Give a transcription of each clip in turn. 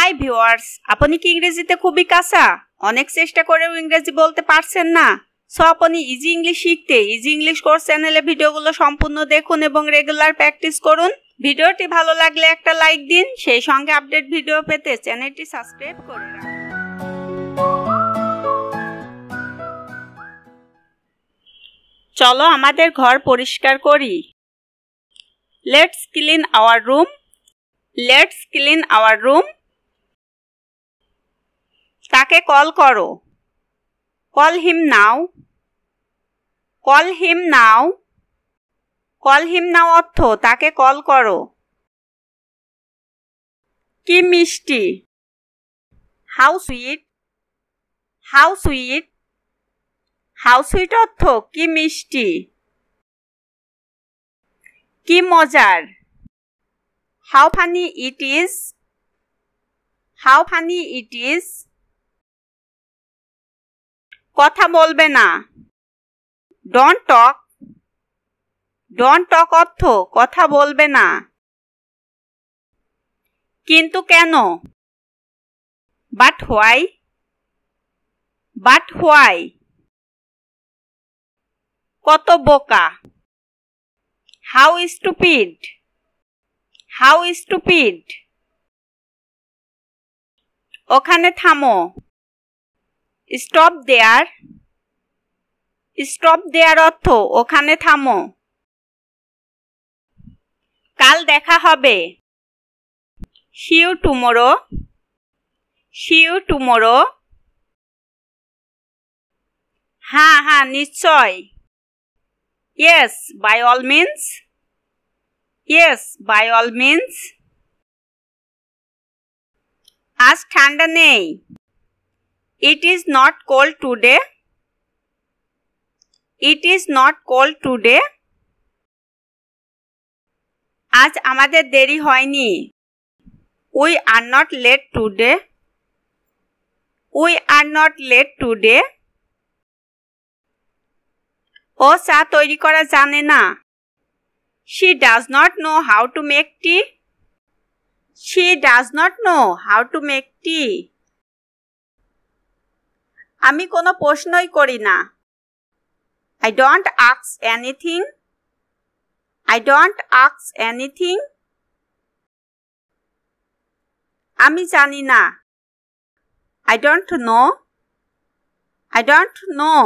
Hi viewers, আপনি কি ইংরেজিতে খুবই কাঁচা? অনেক চেষ্টা করেও ইংরেজি বলতে পারছেন না? সো আপনি ইজি ইংলিশ শিখতে ইজি ইংলিশ কোর্স চ্যানেলে ভিডিওগুলো সম্পূর্ণ দেখুন এবং রেগুলার প্র্যাকটিস করুন। ভিডিওটি ভালো লাগলে একটা লাইক দিন, সেই সঙ্গে আপডেট ভিডিও পেতে চ্যানেলটি সাবস্ক্রাইব করে রাখুন। চলো আমাদের ঘর পরিষ্কার করি। Let's clean our room. Let's clean our room. তাকে কল করো। কল হিম নাও। কল হিম নাও। কল হিম নাও অর্থ তাকে কল করো। কি মিষ্টি। How sweet. How sweet. How sweet অর্থ কি মিষ্টি। কি মজার। How funny it is. How funny it is. কথা বলবে না। Don't talk. ডোন্ট টক অর্থ কথা বলবে না। কিন্তু কেন। But why. But why. কত বোকা। How stupid. How stupid. ওখানে থামো। স্টপ দেয়ার। স্টপ দেয়ার অর্থ ওখানে থামো। কাল দেখা হবে। See you tomorrow. See you tomorrow. হ্যাঁ হ্যাঁ নিশ্চয়। Yes by all means. Yes by all means. আজ ঠান্ডা নেই। It is not cold today. It is not cold today. আজ আমাদের দেরি হয়নি। We are not late today. We are not late today. ও চা তৈরি করা জানে না। She does not know how to make tea. She does not know how to make tea. আমি কোনো প্রশ্নই করি না। I don't ask anything. I don't ask anything. আমি জানি না। I don't know. I don't know.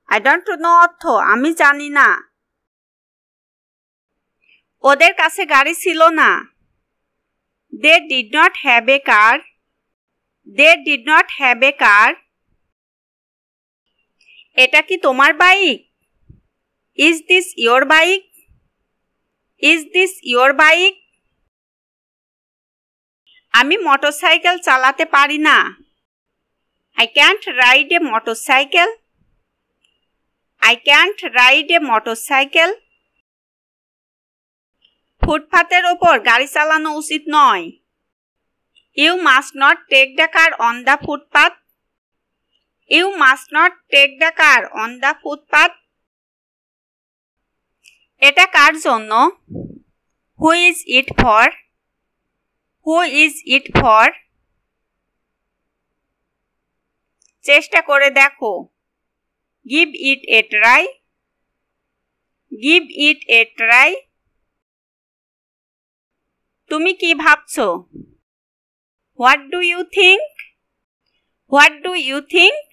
I don't know অর্থ আমি জানি না। ওদের কাছে গাড়ি ছিল না। They did not have a car. They did not have a car. এটা কি তোমার bike? Is this your bike? Is this your bike? আমি মোটরসাইকেল চালাতে পারি না। I can't ride a motorcycle. I can't ride a motorcycle. ফুটপাতের ওপর গাড়ি চালানো উচিত নয়। You must not take the car on the footpath. You must not take the car on the footpath. এটা কার জন্য? Who is it for? Who is it for? চেষ্টা করে দেখো। Give it a try. Give it a try. তুমি কি ভাবছো? What do you think? What do you think?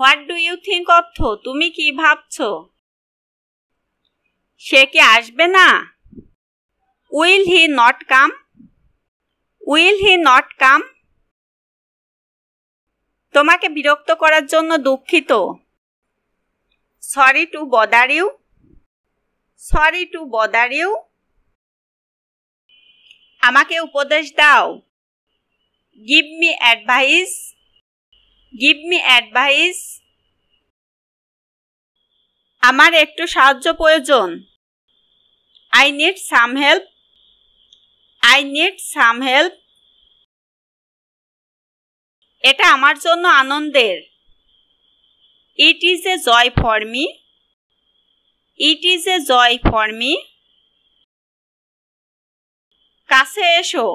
What do you think অর্থ তুমি কি ভাবছো? সে কি আসবে না? Will he not come? Will he not come? তোমাকে বিরক্ত করার জন্য দুঃখিত। Sorry to bother you. Sorry to bother you. আমাকে উপদেশ দাও। Give me advice. Give me advice. আমার একটু সাহায্য প্রয়োজন। I need some help. I need some help. এটা আমার জন্য আনন্দের। It is a joy for me. It is a joy for me. কাছে এসো।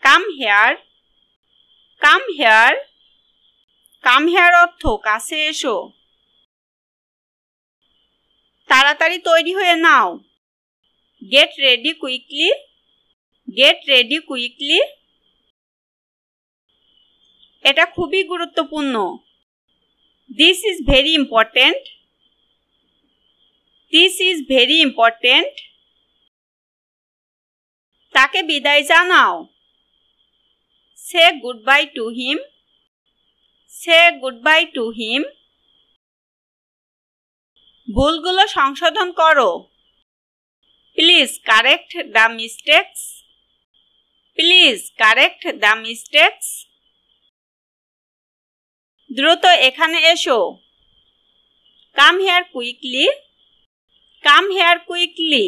Come here. Come here. Come here অর্থ কাছে এসো। তাড়াতাড়ি তৈরি হয়ে নাও। Get ready quickly. Get ready quickly. এটা খুবই গুরুত্বপূর্ণ। This is very important. This is very important. তাকে বিদায় জানাও। Say goodbye to him. Say goodbye to him. ভুলগুলো সংশোধন করো। Please correct the mistakes. Please correct the mistakes. দ্রুত এখানে এসো। Come here quickly. Come here quickly.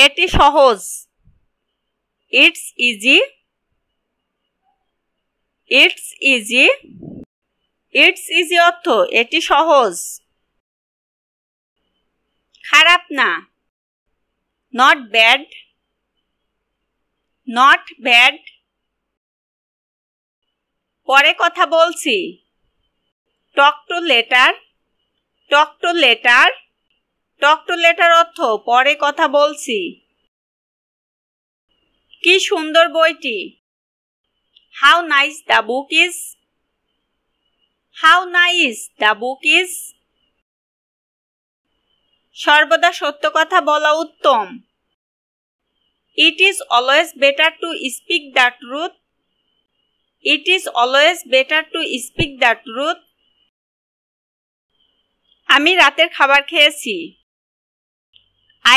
এটি সহজ। It's easy. It's easy. It's easy অর্থ এটি সহজ। খারাপ না। Not bad. Not bad. পরে কথা বলছি। Talk to later. Talk to later. Talk to later অর্থ পরে কথা বলছি। কি সুন্দর বইটি। How nice the book is. How nice the book is. সর্বদা সত্য কথা বলা উত্তম। It is always better to speak the truth. It is always better to speak the truth. আমি রাতের খাবার খেয়েছি।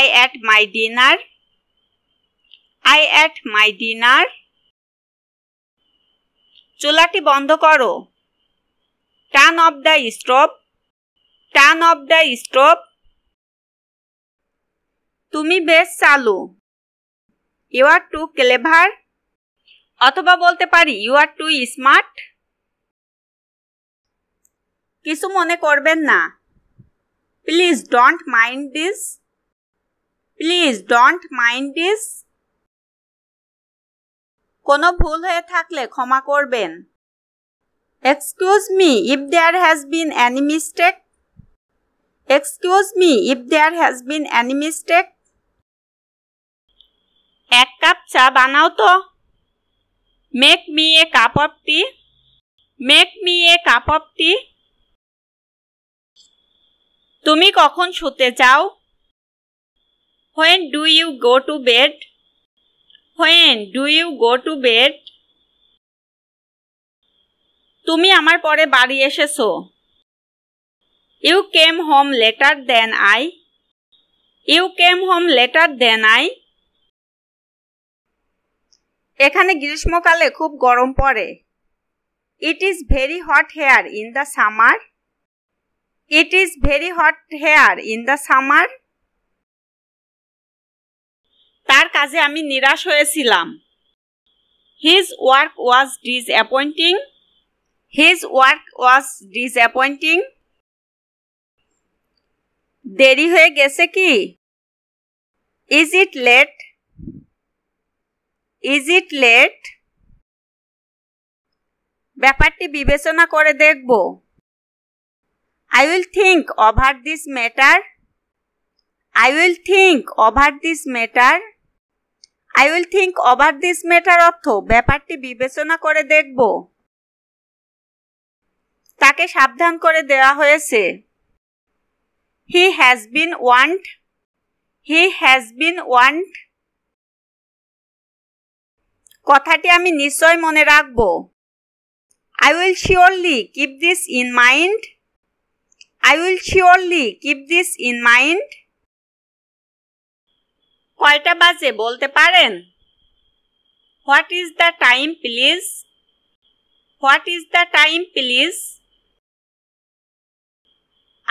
I ate my dinner. I ate my dinner. চুলাটি বন্ধ করো। Turn off the stove. Turn off the stove. তুমি বেশ চালু। You are too clever. অথবা বলতে পারি You are too smart. কিছু মনে করবেন না। Please don't mind this. Please don't mind this. কোনো ভুল হয়ে থাকলে ক্ষমা করবেন। Excuse me if there has been any mistake. Excuse me if there has been any mistake. এক কাপ চা বানাও তো। Make me a cup of tea. Make me a cup of tea. তুমি কখন শুতে যাও? When do you go to bed? When do you go to bed? তুমি আমার পরে বাড়ি এসেছো। You came home later than I. You came home later than I. এখানে গ্রীষ্মকালে খুব গরম পড়ে। It is very hot here in the summer. It is very hot here in the summer. তার কাজে আমি নিরাশ হয়েছিলাম। His work was disappointing. His work was disappointing. দেরি হয়ে গেছে কি? Is it late? Is it late? ব্যাপারটি বিবেচনা করে দেখব। I will think over this matter. I will think over this matter. I will think over this matter অর্থ ব্যাপারটি বিবেচনা করে দেখব। তাকে সাবধান করে দেওয়া হয়েছে। He has been warned. He has been warned. কথাটি আমি নিশ্চয় মনে রাখব। I will surely keep this in mind. I will surely keep this in mind. কয়টা বাজে বলতে পারেন? What is the time please? What is the time please?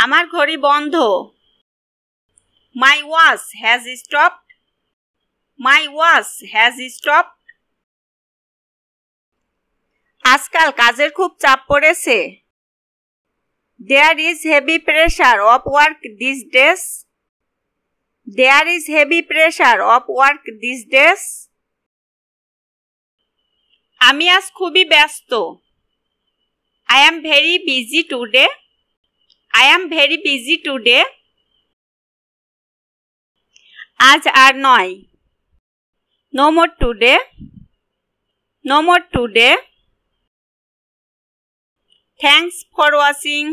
আমার ঘড়ি বন্ধ। My watch has stopped. My watch has stopped. আজকাল কাজের খুব চাপ পড়েছে। There is heavy pressure of work these days. There is heavy pressure of work these days. আমি আজ খুবই ব্যস্ত। I am very busy today. I am very busy today. আজ আর নয়। No more today. No more today. Thanks for watching.